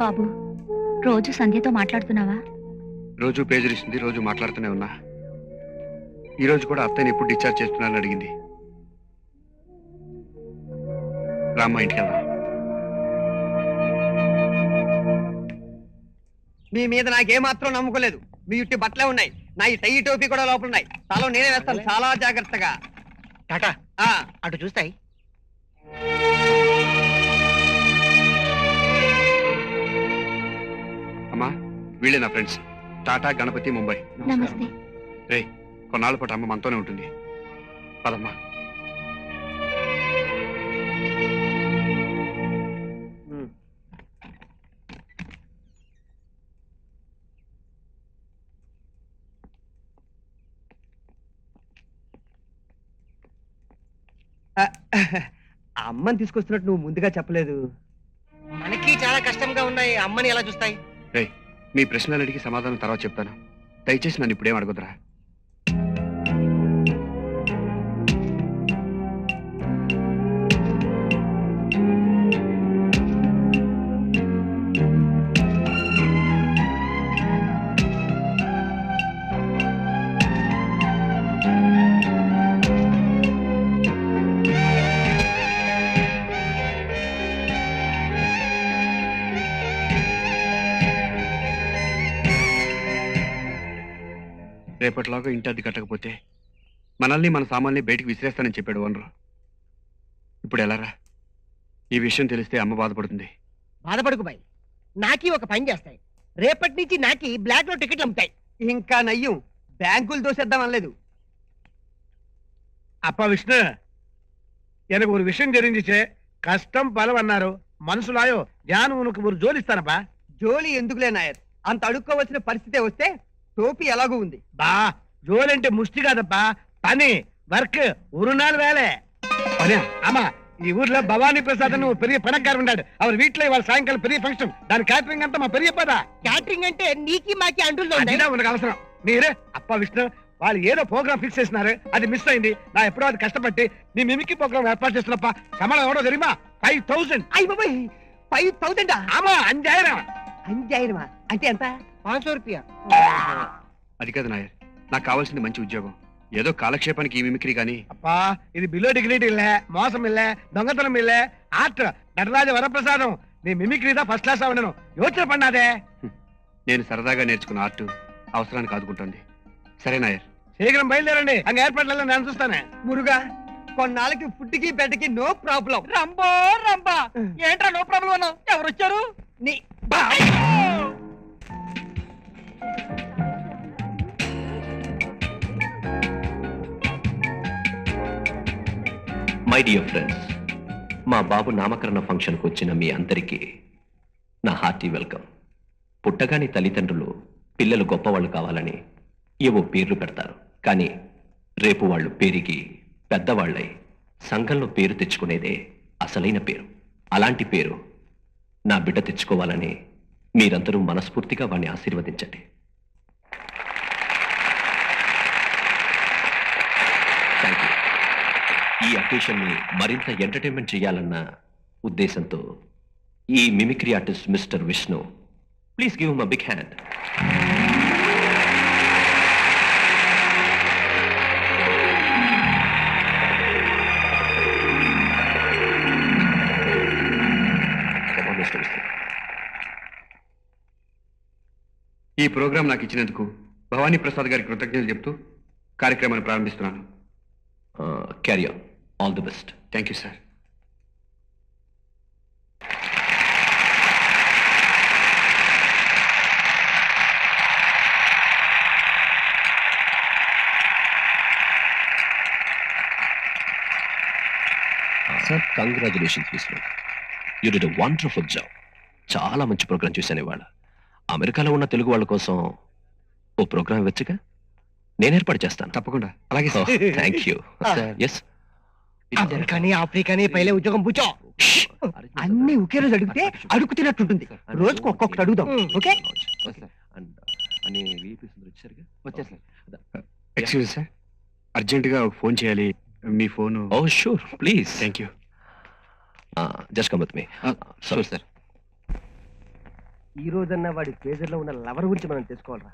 బాబు, రోజు సంధ్యతో మాట్లాడుతున్నావా? రోజు పేజీలిస్తుంది, రోజు మాట్లాడుతూనే ఉన్నా. ఈ రోజు కూడా అత్తయ్యని ఎప్పుడు డిశ్చార్జ్ చేస్తున్నానని అడిగింది. రామ్మ ఇంటికి వెళ్దాం. మీ మీద నాకేమాత్రం నమ్మకలేదు. మీ ఇట్టి బట్టలే ఉన్నాయి, నా ఈ టై టోపీ కూడా లోపల ఉన్నాయి. తల నేనే వేస్తాను చాలా జాగ్రత్తగా. టాటా ఆ అటు చూస్తాయి. అమ్మా, వీళ్ళే నా ఫ్రెండ్స్, టాటా, గణపతి, ముంబై. నమస్తే. రే, కొన్నాళ్ళ పాటు అమ్మ మనతోనే ఉంటుంది. పదమ్మా. అమ్మని తీసుకొస్తున్నట్టు నువ్వు ముందుగా చెప్పలేదు. మనకి చాలా కష్టంగా ఉన్నాయి, అమ్మని ఎలా చూస్తాయి? రే, మీ ప్రశ్నలన్నిటికీ సమాధానం తర్వాత చెప్తాను. దయచేసి నన్ను ఇప్పుడేం అడగొద్దురా. రేపటిలాగా ఇంటి అద్దె కట్టకపోతే మనల్ని మన సామాన్ని బయటికి విసిరేస్తానని చెప్పాడు ఓనరు. ఇప్పుడు ఎలారా? ఈ విషయం తెలిస్తే అమ్మ బాధపడుతుంది. బాధపడుకు బాయ్, నాకి ఒక పని చేస్తాయి. రేపటి నుంచి నాకి బ్లాక్ లో టికెట్లు అమ్ముతాయి. ఇంకా నయ్యం, బ్యాంకులు దోసేద్దాం అనలేదు. அப்பா விஷ்ணு, எனக்கு ஒரு விஷயம் தெரிஞ்சிச்சு. கஷ்டம் பலம் అన్నారు, మనసులాయో జాను ఉనకు ஒரு జోలి ఇస్తానప్పా. జోలి ఎందుకులే నాయర్, అంత అడుక్కోవలసిన పరిస్థితే వస్తే టోపీ ఎలాగూ ఉంది. బా, జోలి అంటే ముష్టి కాదప్పా, పని, వర్క్, ஒரு நாள் வேலை. ஆமா, ఈ ఊర్లో భవానీ ప్రసాద్ అని పెరియ పణకారు ఉన్నాడు. அவர் வீட்டுல ఇవాళ సాయంకాలం పెరియ ఫంక్షన్, దాని క్యాటరింగ్ అంతా మా పెరియ పదా. క్యాటరింగ్ అంటే నీకి మాకి అంటుల్లో అదిదా ఉనకు అవసరం. మీరే అప్పా విష్ణు, వాళ్ళు ఏదో ప్రోగ్రామ్ ఫిక్స్ చేసినారు, అది మిస్ అయింది. నా ఎప్పుడో అది కష్టపట్టి నీ మిమికి ప్రోగ్రామ్ ఏర్పాటు చేస్తున్నప్ప. సమాళం ఎవడో తెలియమా? 5000. అయ్యి బాబాయ్, 5000? ఆమా, 5000. 5000 అంటే ఎంత? 500 రూపాయ. అది కాదు నాయర్, నాకు కావాల్సింది మంచి ఉద్యోగం. ఏదో కాలక్షేపానికి ఈ మిమిక్రీ కానీ. அப்பா, இது బిలో డిగ్నిటీ இல்ல, మోసం இல்ல, దొంగతనం இல்ல, ఆర్ట్ నటరాజ వరప్రసాదం. నీ మిమిక్రీ దా ఫస్ట్ క్లాస్ అవడను యోచన పడినాదే. నేను సరదాగా నేర్చుకున్న ఆర్ట్ అవసరానికి ఆదుకుంటుంది. సరే నాయర్, శీఘ్రం బయలుదేరండి, అంగ ఏర్పాట్లలో నేను చూస్తానే. మురుగా, కొన్నాళ్ళకి ఫుడ్ కి బెడ్ కి నో ప్రాబ్లం. రంబో రంబా, ఏంట్రా నో ప్రాబ్లం అన్నావు? ఎవరు వచ్చారు? నీ మై డియర్ ఫ్రెండ్స్, మా బాబు నామకరణ ఫంక్షన్కి వచ్చిన మీ అందరికీ నా హార్టీ వెల్కమ్. పుట్టగానే తల్లిదండ్రులు పిల్లలు గొప్పవాళ్ళు కావాలని ఏవో పేర్లు పెడతారు. కానీ రేపు వాళ్ళు పెరిగి పెద్దవాళ్ళై సంఘంలో పేరు తెచ్చుకునేదే అసలైన పేరు. అలాంటి పేరు నా బిడ్డ తెచ్చుకోవాలని మీరందరూ మనస్ఫూర్తిగా వాడిని ఆశీర్వదించండి. Thank you. ఈ అకేషన్ని మరింత ఎంటర్టైన్మెంట్ చేయాలన్న ఉద్దేశంతో ఈ mimicry artist mister Vishnu, please give him a big hand. ఈ ప్రోగ్రాం నాకు ఇచ్చినందుకు భవానీ ప్రసాద్ గారికి కృతజ్ఞతలు చెప్తూ కార్యక్రమాన్ని ప్రారంభిస్తున్నాను. Carry on. All the best. Thank you sir. Sir, congratulations Vishnu, you did a wonderful job. చాలా మంచి ప్రోగ్రాం చూశాను ఇవాళ. అమెరికాలో ఉన్న తెలుగు వాళ్ళ కోసం ఓ ప్రోగ్రాం ఇవ్వచ్చుగా? నేను ఏర్పాటు చేస్తాను. తప్పకుండా. అలాగే సార్. Thank you. ఎస్, అమెరికాని ఆఫ్రికాని పైలే ఉద్యోగం పూచో. అన్ని ఒకే రోజు అడిగితే అడుగుతున్నట్టుంటుంది. రోజుకు ఒక్కొక్కటి అడుగుదాం. ఓకే? ఎక్స్క్యూజ్ సార్, అర్జెంటుగా ఒక ఫోన్ చేయాలి. మీ phone? Oh sure, please. Thank you. Just come with me. Sure sir. ఈ రోజన్నా వాడి పేజర్ లో ఉన్న లవర్ గురించి మనం తెలుసుకోవాలరా.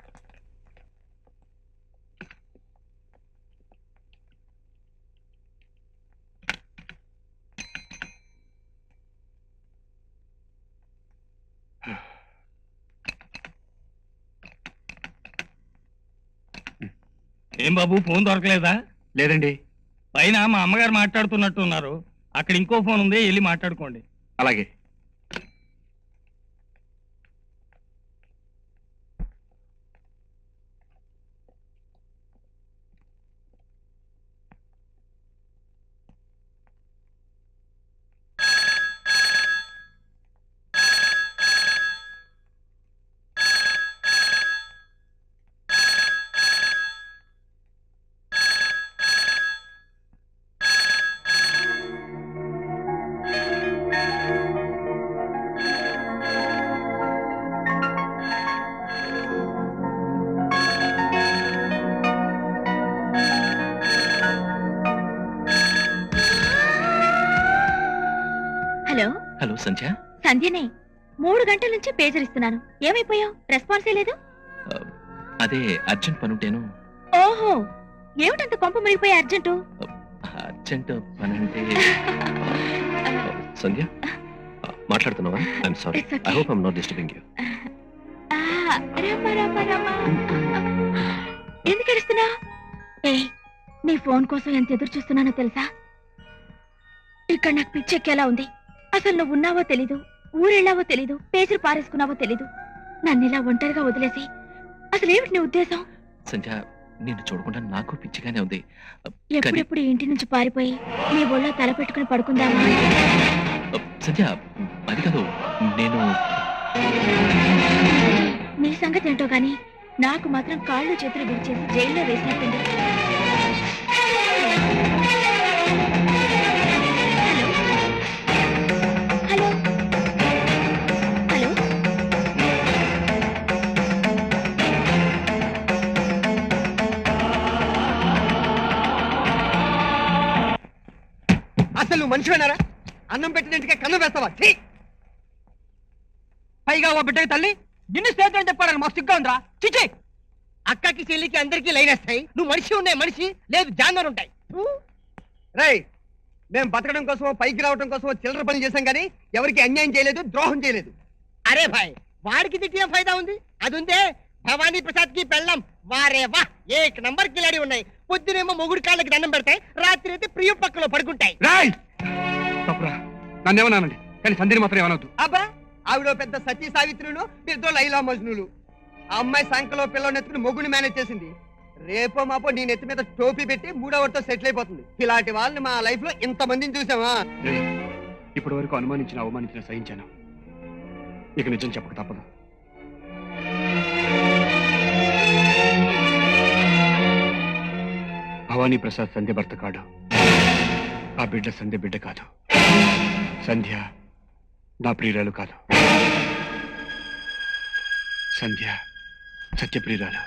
ఏం బాబు ఫోన్ దొరకలేదా? లేదండి. పైన మా అమ్మగారు మాట్లాడుతున్నట్టు ఉన్నారు. అక్కడ ఇంకో ఫోన్ ఉంది, వెళ్ళి మాట్లాడుకోండి. అలాగే. హలో హలో సంధ్య. సంధ్యనే. 3 గంటల నుంచి పేజర్ ఇస్తున్నాను. ఏమైపోయావు? రెస్పాన్సే లేదు. అదే అర్జెంట్ పనుంటేను. ఓహో, ఏమిటంత కొంప మునిగిపోయే అర్జెంటు? అర్జెంట్ పని అంటే సంధ్య మాట్లాడుతున్నావా? I'm sorry. It's okay. I hope I'm not disturbing you. ఎందుకు ఏడుస్తున్నా? నీ ఫోన్ కోసం ఎంత ఎదురు చూస్తున్నానో తెలుసా? ఇక్కడ నాకు పిచ్చెక్కేలా ఉంది. అసలు నువ్వు ఉన్నావో తెలీదు, ఊరెళ్ళావో తెలీదు, పేజీలు పారేసుకున్నావో తెలీదు. నన్ను ఇలా ఒంటరిగా వదిలేసి అసలు ఏమిటి నీ ఉద్దేశం? సంధ్య, నిన్ను చూడకుండా నాకు పిచ్చిగానే ఉంది. ఎప్పుడెప్పుడు ఇంటి నుంచి పారిపోయి నీ ఒళ్ళో తల పెట్టుకుని పడుకుందామా? సంధ్య, అది కాదు. నేను నీ సంగతి ఏంటో గాని నాకు మాత్రం కాళ్ళు చేతులు విరిచేసి జైల్లో వేసినట్టుంది. Hello hello. అసలు నువ్వు మనిషివేనారా? అన్నం పెట్టినందుకే కన్ను వేస్తావా? ఛీ! పైగా ఓ బిడ్డకి తల్లి నిన్ను స్నేహితులు చెప్పారని మాకు సిగ్గా ఉందిరా. చిచి! అక్కకి చెల్లికి అందరికీ లైన్ వస్తాయి. నువ్వు మనిషి ఉన్నాయి, మనిషి లేదు జానర్ ఉంటాయి. రేయ్, మేము బతకడం కోసమో పైకి రావడం కోసమో చిల్లర పని చేశాం కానీ ఎవరికి అన్యాయం చేయలేదు, ద్రోహం చేయలేదు. అరే భాయ్, వాడికి తిట్టి ఏం ఫైదా ఉంది? అది ఉందే భవానీ ప్రసాద్ కి పెళ్ళం. వారే వా, ఏక్ నంబర్ కిలాడి ఉన్నాయి. పొద్దునేమో మొగుడు కాళ్ళకి దండం పెడతాయి, రాత్రి అయితే ప్రియ పక్కలో పడుకుంటాయి. రాయ్ తప్పురా, నన్నేమన్నానండి కానీ సంధ్యని మాత్రం ఏమనవద్దు. అబ్బా, ఆవిడ పెద్ద సతీ సావిత్రులు, మీరుతో లైలా మజ్నులు. ఆ అమ్మాయి సంకలో పిల్లని ఎత్తుకుని మొగుడిని మేనేజ్ చేసింది. రేపో మాపో నీ నెత్తి మీద టోపీ పెట్టి 3వ సెటిల్ అయిపోతుంది. ఇలాంటి వాళ్ళని మా లైఫ్ లో ఇంత మందిని చూసామా? ఇప్పటి వరకు అనుమానించిన అవమానించిన సహించాను. ఇక నిజం చెప్పక తప్పదు. భవానీ ప్రసాద్ సంధ్య భర్త కాడు. ఆ బిడ్డ సంధ్య బిడ్డ కాదు. సంధ్య నా ప్రియురాలు కాదు. సంధ్య సత్యప్రియురాలు.